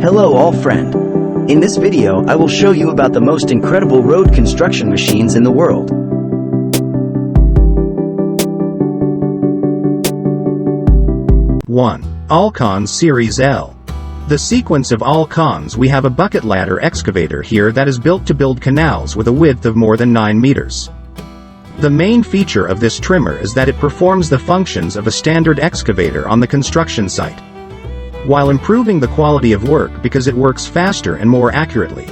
Hello all friend. In this video I will show you about the most incredible road construction machines in the world. Allcons Series L. The sequence of Allcons. We have a bucket ladder excavator here that is built to build canals with a width of more than 9 meters. The main feature of this trimmer is that it performs the functions of a standard excavator on the construction site, while improving the quality of work because it works faster and more accurately.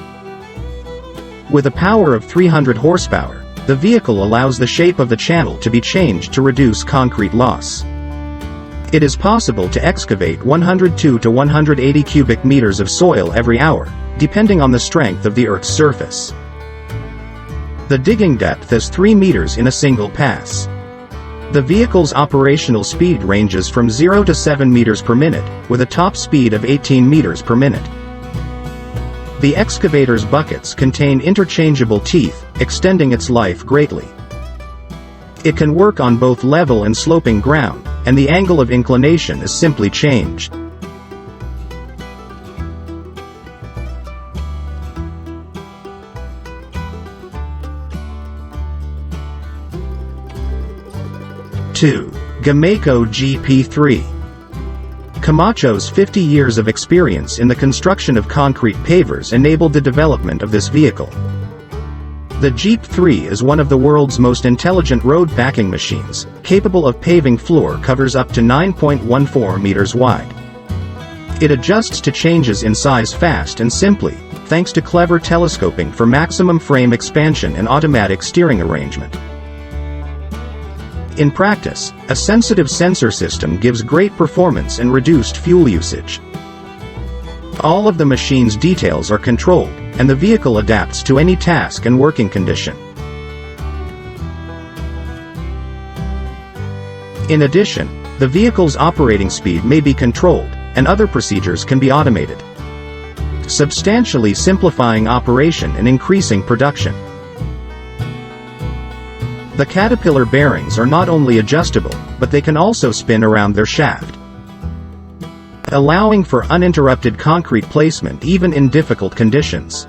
With a power of 300 horsepower, the vehicle allows the shape of the channel to be changed to reduce concrete loss. It is possible to excavate 102 to 180 cubic meters of soil every hour, depending on the strength of the Earth's surface. The digging depth is 3 meters in a single pass. The vehicle's operational speed ranges from 0 to 7 meters per minute, with a top speed of 18 meters per minute. The excavator's buckets contain interchangeable teeth, extending its life greatly. It can work on both level and sloping ground, and the angle of inclination is simply changed. GOMACO GP3. Camacho's 50 years of experience in the construction of concrete pavers enabled the development of this vehicle. The GP3 is one of the world's most intelligent road packing machines, capable of paving floor covers up to 9.14 meters wide. It adjusts to changes in size fast and simply, thanks to clever telescoping for maximum frame expansion and automatic steering arrangement. In practice, a sensitive sensor system gives great performance and reduced fuel usage. All of the machine's details are controlled, and the vehicle adapts to any task and working condition. In addition, the vehicle's operating speed may be controlled, and other procedures can be automated, substantially simplifying operation and increasing production. The caterpillar bearings are not only adjustable, but they can also spin around their shaft, allowing for uninterrupted concrete placement even in difficult conditions.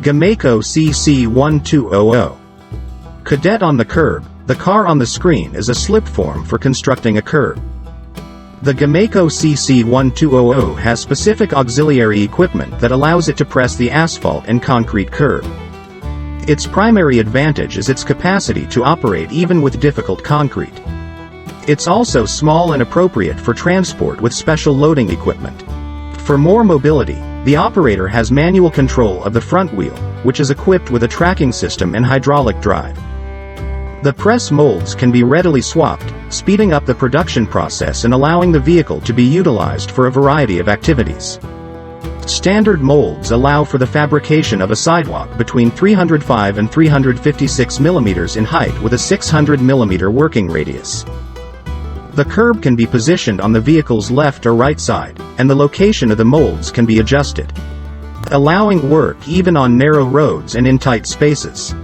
GOMACO CC1200. Cadet on the curb. The car on the screen is a slip form for constructing a curb. The GOMACO CC1200 has specific auxiliary equipment that allows it to press the asphalt and concrete curb. Its primary advantage is its capacity to operate even with difficult concrete. It's also small and appropriate for transport with special loading equipment. For more mobility, the operator has manual control of the front wheel, which is equipped with a tracking system and hydraulic drive. The press molds can be readily swapped, speeding up the production process and allowing the vehicle to be utilized for a variety of activities. Standard molds allow for the fabrication of a sidewalk between 305 and 356 millimeters in height with a 600 millimeter working radius. The curb can be positioned on the vehicle's left or right side, and the location of the molds can be adjusted, allowing work even on narrow roads and in tight spaces.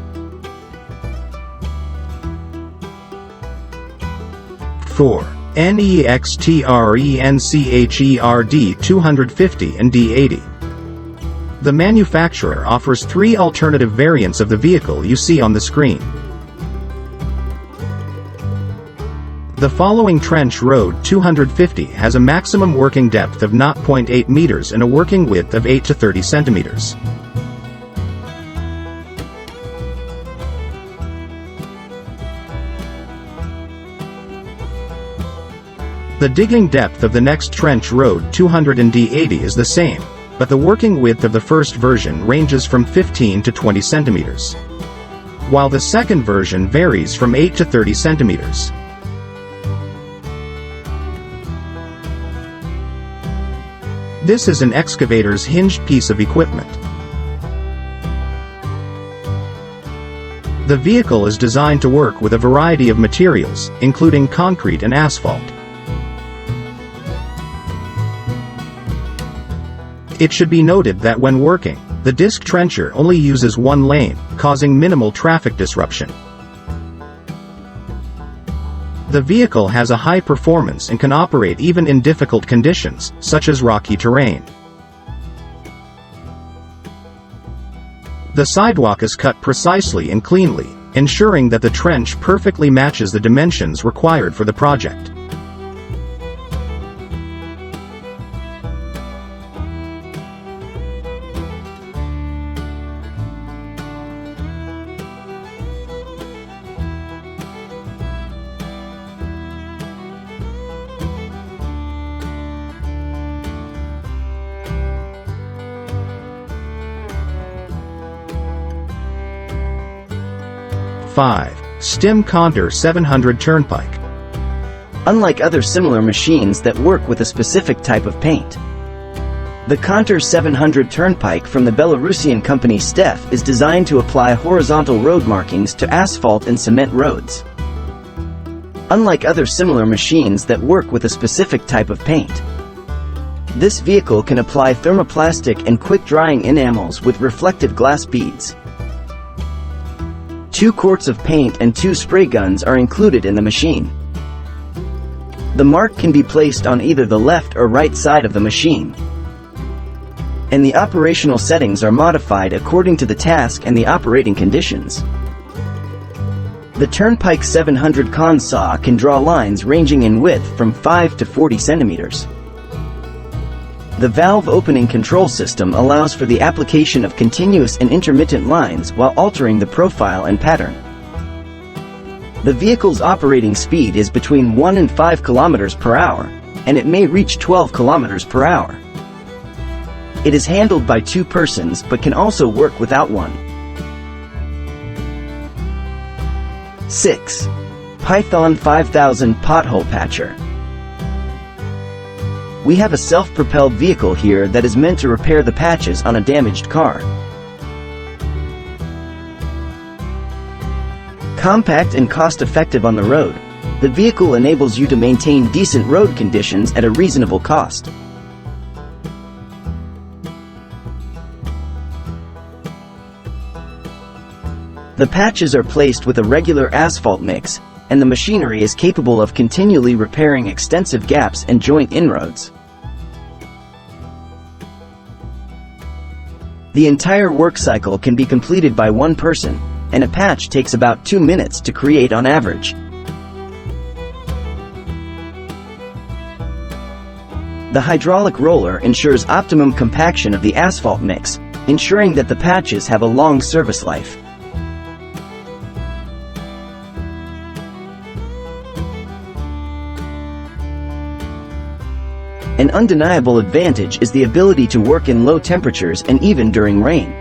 NEXTRENCHER 250 and D80. The manufacturer offers 3 alternative variants of the vehicle you see on the screen. The following trench road 250 has a maximum working depth of 0.8 meters and a working width of 8 to 30 centimeters. The digging depth of the next trench road 200 and D80 is the same, but the working width of the first version ranges from 15 to 20 centimeters, while the second version varies from 8 to 30 centimeters. This is an excavator's hinged piece of equipment. The vehicle is designed to work with a variety of materials, including concrete and asphalt. It should be noted that when working, the disc trencher only uses one lane, causing minimal traffic disruption. The vehicle has a high performance and can operate even in difficult conditions, such as rocky terrain. The sidewalk is cut precisely and cleanly, ensuring that the trench perfectly matches the dimensions required for the project. STiM Kontur 700 Turnpike. Unlike other similar machines that work with a specific type of paint, the Kontur 700 Turnpike from the Belarusian company STiM is designed to apply horizontal road markings to asphalt and cement roads. Unlike other similar machines that work with a specific type of paint, this vehicle can apply thermoplastic and quick-drying enamels with reflective glass beads. 2 quarts of paint and 2 spray guns are included in the machine. The mark can be placed on either the left or right side of the machine, and the operational settings are modified according to the task and the operating conditions. The Turnpike 700 Kon saw can draw lines ranging in width from 5 to 40 centimeters. The valve opening control system allows for the application of continuous and intermittent lines while altering the profile and pattern. The vehicle's operating speed is between 1 and 5 km per hour, and it may reach 12 km per hour. It is handled by 2 persons but can also work without one. 6. Python 5000 Pothole Patcher. We have a self-propelled vehicle here that is meant to repair the patches on a damaged car. Compact and cost-effective on the road, the vehicle enables you to maintain decent road conditions at a reasonable cost. The patches are placed with a regular asphalt mix, and the machinery is capable of continually repairing extensive gaps and joint inroads. The entire work cycle can be completed by 1 person, and a patch takes about 2 minutes to create on average. The hydraulic roller ensures optimum compaction of the asphalt mix, ensuring that the patches have a long service life. An undeniable advantage is the ability to work in low temperatures and even during rain.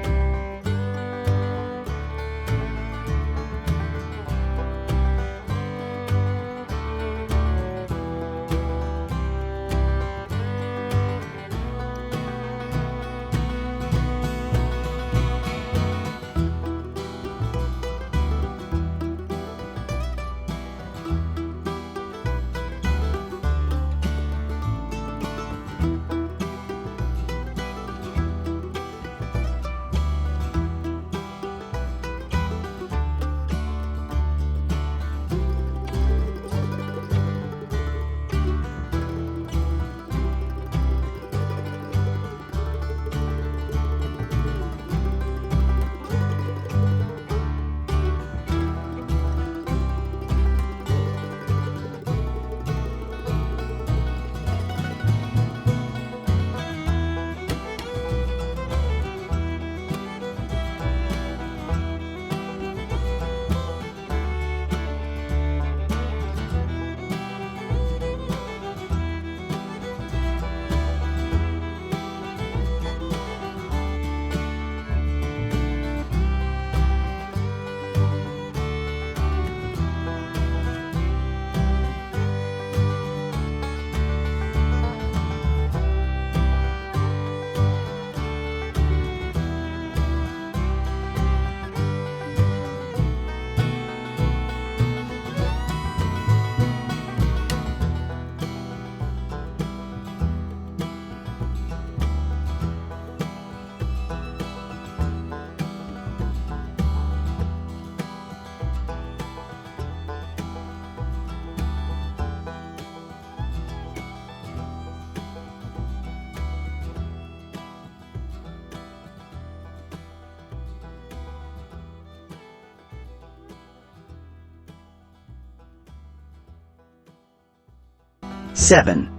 7.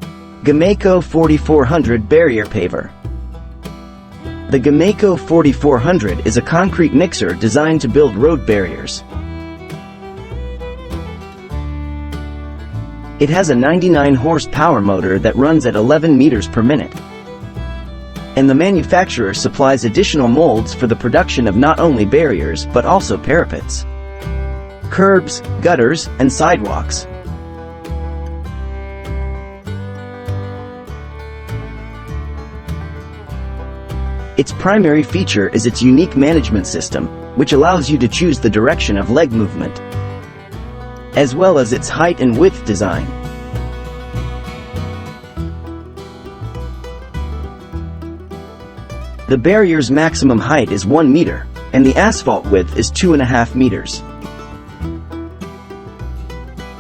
GOMACO 4400 Barrier Paver. The GOMACO 4400 is a concrete mixer designed to build road barriers. It has a 99 horsepower motor that runs at 11 meters per minute. And the manufacturer supplies additional molds for the production of not only barriers but also parapets, curbs, gutters, and sidewalks. Its primary feature is its unique management system, which allows you to choose the direction of leg movement, as well as its height and width design. The barrier's maximum height is 1 meter, and the asphalt width is 2.5 meters.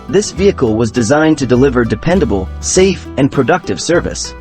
This vehicle was designed to deliver dependable, safe, and productive service.